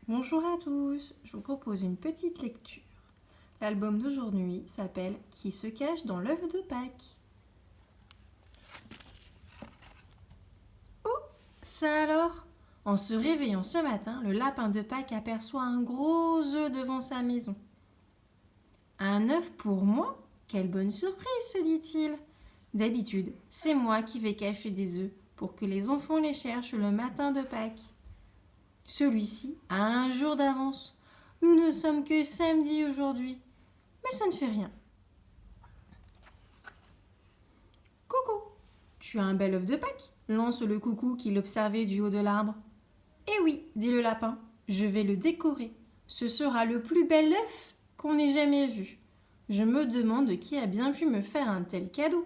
Bonjour à tous, je vous propose une petite lecture. L'album d'aujourd'hui s'appelle Qui se cache dans l'œuf de Pâques. Oh, ça alors! En se réveillant ce matin, le lapin de Pâques aperçoit un gros œuf devant sa maison. Un œuf pour moi? Quelle bonne surprise, se dit-il. D'habitude, c'est moi qui vais cacher des œufs pour que les enfants les cherchent le matin de Pâques. Celui-ci a un jour d'avance. Nous ne sommes que samedi aujourd'hui, mais ça ne fait rien. Coucou, tu as un bel œuf de Pâques, lance le coucou qui l'observait du haut de l'arbre. Eh oui, dit le lapin, je vais le décorer. Ce sera le plus bel œuf qu'on ait jamais vu. Je me demande qui a bien pu me faire un tel cadeau.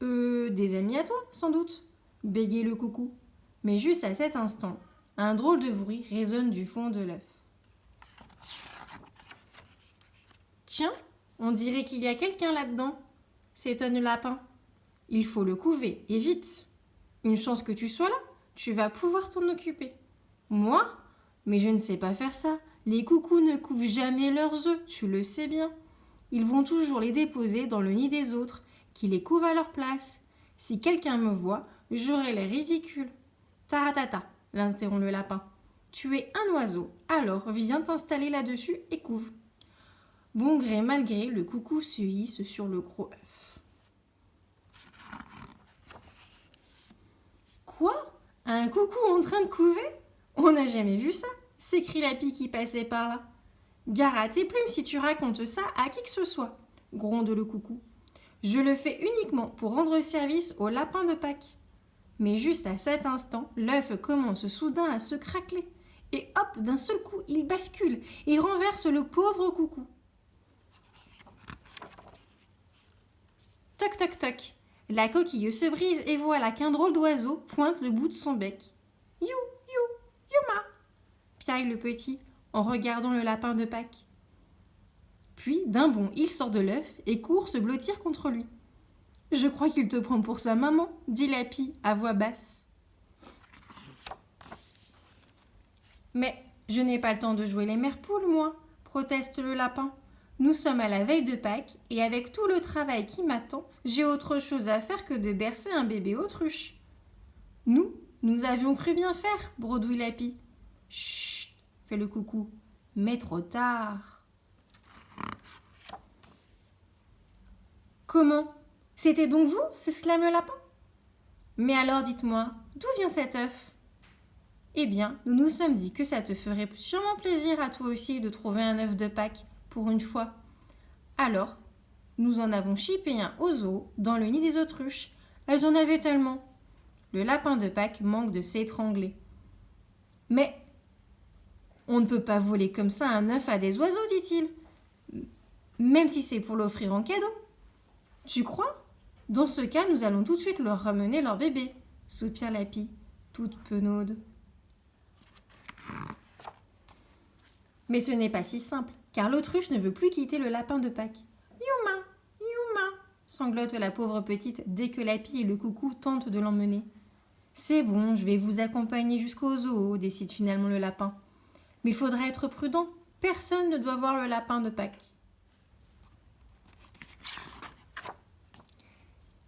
Des amis à toi, sans doute, bégayait le coucou. Mais juste à cet instant, un drôle de bruit résonne du fond de l'œuf. Tiens, on dirait qu'il y a quelqu'un là-dedans, s'étonne le lapin. Il faut le couver, et vite. Une chance que tu sois là, tu vas pouvoir t'en occuper. Moi? Mais je ne sais pas faire ça. Les coucous ne couvent jamais leurs œufs, tu le sais bien. Ils vont toujours les déposer dans le nid des autres, qui les couvent à leur place. Si quelqu'un me voit, j'aurai l'air ridicule. Taratata, l'interrompt le lapin. Tu es un oiseau, alors viens t'installer là-dessus et couve. Bon gré mal gré, le coucou se hisse sur le gros œuf. Quoi? Un coucou en train de couver? On n'a jamais vu ça, s'écrie la pie qui passait par là. Gare à tes plumes si tu racontes ça à qui que ce soit, gronde le coucou. Je le fais uniquement pour rendre service au lapin de Pâques. Mais juste à cet instant, l'œuf commence soudain à se craqueler. Et hop, d'un seul coup, il bascule et renverse le pauvre coucou. Toc toc toc. La coquille se brise et voilà qu'un drôle d'oiseau pointe le bout de son bec. You, you, yuma, piaille le petit en regardant le lapin de Pâques. Puis, d'un bond, il sort de l'œuf et court se blottir contre lui. Je crois qu'il te prend pour sa maman, dit la pie à voix basse. Mais je n'ai pas le temps de jouer les mères poules, moi, proteste le lapin. Nous sommes à la veille de Pâques et avec tout le travail qui m'attend, j'ai autre chose à faire que de bercer un bébé autruche. Nous avions cru bien faire, bredouille la pie. Chut, fait le coucou, mais trop tard. Comment? C'était donc vous? S'exclame le lapin. Mais alors dites-moi, d'où vient cet œuf? Eh bien, nous nous sommes dit que ça te ferait sûrement plaisir à toi aussi de trouver un œuf de Pâques pour une fois. Alors, nous en avons chippé un au zoo dans le nid des autruches. Elles en avaient tellement. Le lapin de Pâques manque de s'étrangler. Mais on ne peut pas voler comme ça un œuf à des oiseaux, dit-il. Même si c'est pour l'offrir en cadeau. Tu crois? Dans ce cas, nous allons tout de suite leur ramener leur bébé, soupire la pie, toute penaude. Mais ce n'est pas si simple, car l'autruche ne veut plus quitter le lapin de Pâques. Youma, youma, sanglote la pauvre petite dès que la pie et le coucou tentent de l'emmener. C'est bon, je vais vous accompagner jusqu'au zoo, décide finalement le lapin. Mais il faudra être prudent, personne ne doit voir le lapin de Pâques.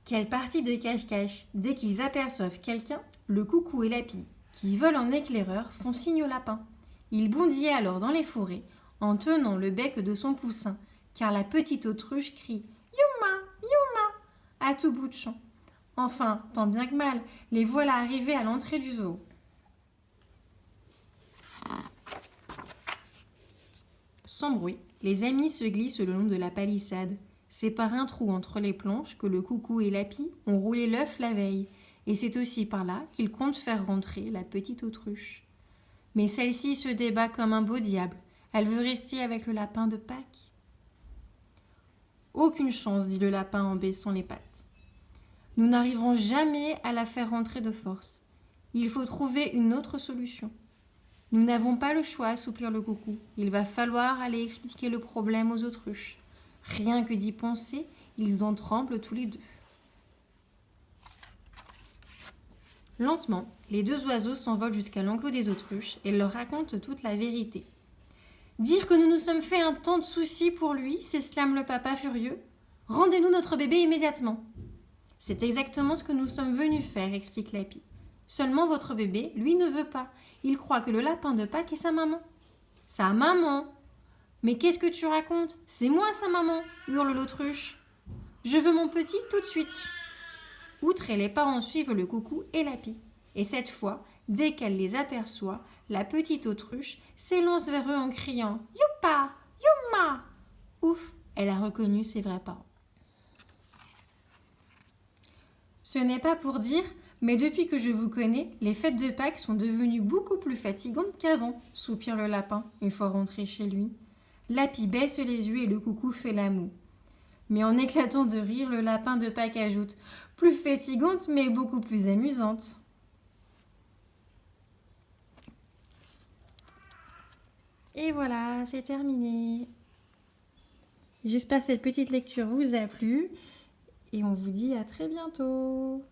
Quelle partie de cache-cache! Dès qu'ils aperçoivent quelqu'un, le coucou et la pie, qui volent en éclaireur, font signe au lapin. Il bondit alors dans les fourrés, en tenant le bec de son poussin, car la petite autruche crie « Youma, youma » à tout bout de champ. Enfin, tant bien que mal, les voilà arrivés à l'entrée du zoo. Sans bruit, les amis se glissent le long de la palissade. C'est par un trou entre les planches que le coucou et la pie ont roulé l'œuf la veille, et c'est aussi par là qu'ils comptent faire rentrer la petite autruche. Mais celle-ci se débat comme un beau diable. Elle veut rester avec le lapin de Pâques. Aucune chance, dit le lapin en baissant les pattes. Nous n'arriverons jamais à la faire rentrer de force. Il faut trouver une autre solution. Nous n'avons pas le choix, soupire le coucou. Il va falloir aller expliquer le problème aux autruches. Rien que d'y penser, ils en tremblent tous les deux. Lentement, les deux oiseaux s'envolent jusqu'à l'enclos des autruches et leur racontent toute la vérité. Dire que nous nous sommes fait un tant de soucis pour lui, s'exclame le papa furieux. Rendez-nous notre bébé immédiatement. C'est exactement ce que nous sommes venus faire, explique Lapi. Seulement votre bébé, lui, ne veut pas. Il croit que le lapin de Pâques est sa maman. Sa maman? Mais qu'est-ce que tu racontes? C'est moi sa maman, hurle l'autruche. Je veux mon petit tout de suite. Outre et les parents suivent le coucou et Lapi. Et cette fois, dès qu'elle les aperçoit, la petite autruche s'élance vers eux en criant « Youpa! Youma !» Ouf, elle a reconnu ses vrais parents. Ce n'est pas pour dire, mais depuis que je vous connais, les fêtes de Pâques sont devenues beaucoup plus fatigantes qu'avant, soupire le lapin, une fois rentré chez lui. Lapi baisse les yeux et le coucou fait la moue. Mais en éclatant de rire, le lapin de Pâques ajoute « Plus fatigante, mais beaucoup plus amusante ». Et voilà, c'est terminé. J'espère que cette petite lecture vous a plu et on vous dit à très bientôt.